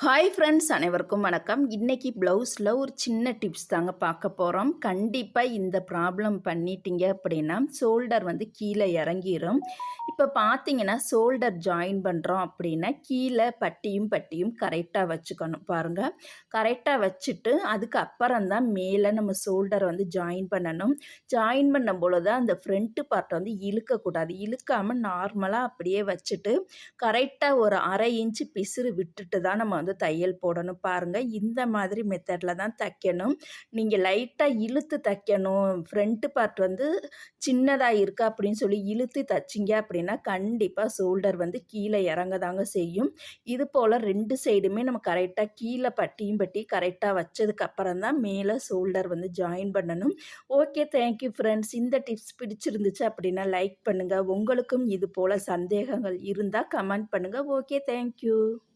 Hi friends, அனைவருக்கும் வணக்கம். இன்னைக்கு ப்ளவுஸில் ஒரு சின்ன டிப்ஸ் தாங்க பார்க்க போகிறோம். கண்டிப்பாக இந்த ப்ராப்ளம் பண்ணிட்டீங்க அப்படின்னா ஷோல்டர் வந்து கீழே இறங்கிரும். இப்போ பார்த்தீங்கன்னா ஷோல்டர் ஜாயின் பண்ணுறோம் அப்படின்னா கீழே பட்டியும் கரெக்டாக வச்சுக்கணும். பாருங்கள், கரெக்டாக வச்சுட்டு அதுக்கப்புறம் தான் மேலே நம்ம ஷோல்டர் வந்து ஜாயின் பண்ணணும். ஜாயின் பண்ணும் பொழுது அந்த ஃப்ரண்ட்டு பார்ட்டை வந்து இழுக்கக்கூடாது. இழுக்காமல் நார்மலாக அப்படியே வச்சுட்டு கரெக்டாக ஒரு 1/2 இன்ச்சு பிசுறு விட்டுட்டு தான் நம்ம வந்து தையல் போடணும். பாருங்கள், இந்த மாதிரி மெத்தடில் தான் தைக்கணும். நீங்கள் லைட்டாக இழுத்து தைக்கணும், ஃப்ரண்ட்டு பார்ட் வந்து சின்னதாக இருக்குது அப்படின்னு சொல்லி இழுத்து தைச்சிங்க அப்படின்னா கண்டிப்பாக ஷோல்டர் வந்து கீழே இறங்க தாங்க செய்யும். இது போல் 2 சைடுமே நம்ம கரெக்டாக கீழே பட்டியும் கரெக்டாக வச்சதுக்கப்புறம் தான் மேலே ஷோல்டர் வந்து ஜாயின் பண்ணணும். Okay, thank you friends. இந்த டிப்ஸ் பிடிச்சிருந்துச்சு அப்படின்னா லைக் பண்ணுங்கள். உங்களுக்கும் இது போல் சந்தேகங்கள் இருந்தால் கமெண்ட் பண்ணுங்கள். Okay, thank you.